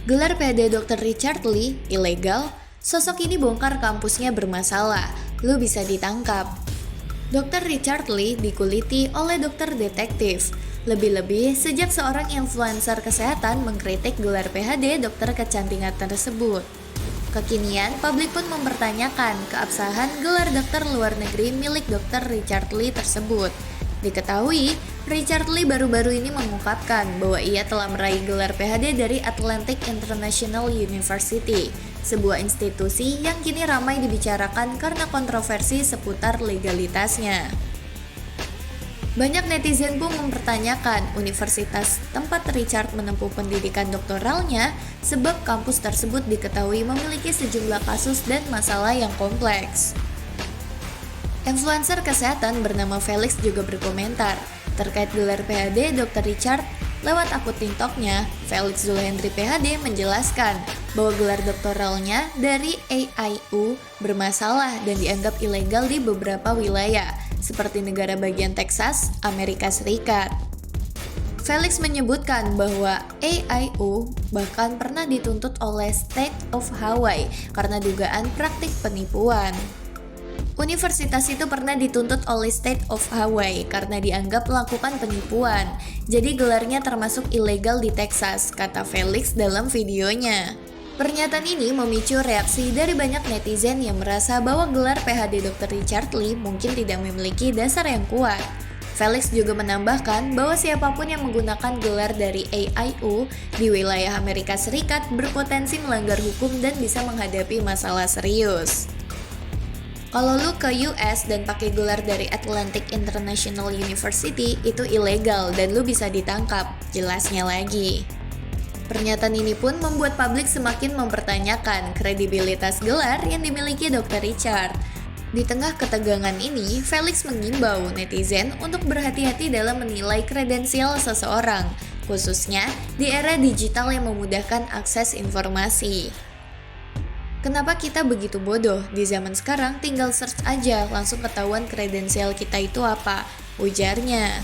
Gelar PhD Dr. Richard Lee ilegal, sosok ini bongkar kampusnya bermasalah, lu bisa ditangkap. Dr. Richard Lee dikuliti oleh dokter detektif. Lebih-lebih sejak seorang influencer kesehatan mengkritik gelar PhD dokter kecantikan tersebut. Kekinian, publik pun mempertanyakan keabsahan gelar dokter luar negeri milik Dr. Richard Lee tersebut. Diketahui, Richard Lee baru-baru ini mengungkapkan bahwa ia telah meraih gelar PhD dari Atlantic International University, sebuah institusi yang kini ramai dibicarakan karena kontroversi seputar legalitasnya. Banyak netizen pun mempertanyakan universitas tempat Richard menempuh pendidikan doktoralnya sebab kampus tersebut diketahui memiliki sejumlah kasus dan masalah yang kompleks. Influencer kesehatan bernama Felix juga berkomentar terkait gelar PhD Dr. Richard. Lewat akun TikTok-nya, Felix Zulhendri PhD menjelaskan bahwa gelar doktoralnya dari AIU bermasalah dan dianggap ilegal di beberapa wilayah, seperti negara bagian Texas, Amerika Serikat. Felix menyebutkan bahwa AIU bahkan pernah dituntut oleh State of Hawaii karena dugaan praktik penipuan. Universitas itu pernah dituntut oleh State of Hawaii karena dianggap melakukan penipuan. Jadi gelarnya termasuk ilegal di Texas, kata Felix dalam videonya. Pernyataan ini memicu reaksi dari banyak netizen yang merasa bahwa gelar PhD Dr. Richard Lee mungkin tidak memiliki dasar yang kuat. Felix juga menambahkan bahwa siapapun yang menggunakan gelar dari AIU di wilayah Amerika Serikat berpotensi melanggar hukum dan bisa menghadapi masalah serius. Kalau lu ke US dan pakai gelar dari Atlantic International University, itu ilegal dan lu bisa ditangkap, jelasnya lagi. Pernyataan ini pun membuat publik semakin mempertanyakan kredibilitas gelar yang dimiliki Dr. Richard. Di tengah ketegangan ini, Felix mengimbau netizen untuk berhati-hati dalam menilai kredensial seseorang, khususnya di era digital yang memudahkan akses informasi. Kenapa kita begitu bodoh? Di zaman sekarang tinggal search aja, langsung ketahuan kredensial kita itu apa, ujarnya.